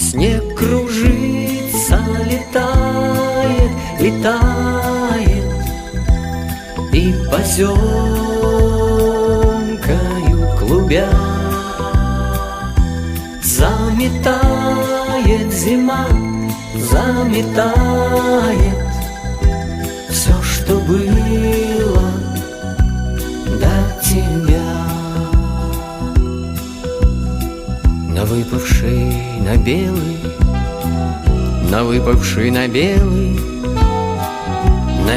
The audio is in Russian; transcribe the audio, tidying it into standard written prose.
Снег кружится, летает, летает, и поземкою клубя заметает зима, заметает все, что было до тебя. На выпавший на белый, на выпавший на белый